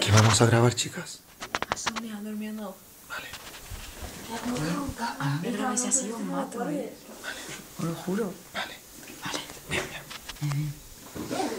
¿Qué vamos a grabar, chicas? Durmiendo. Vale. A mí me grabáis así, os mato, Vale. os lo juro. Vale. Vale. Bien, bien.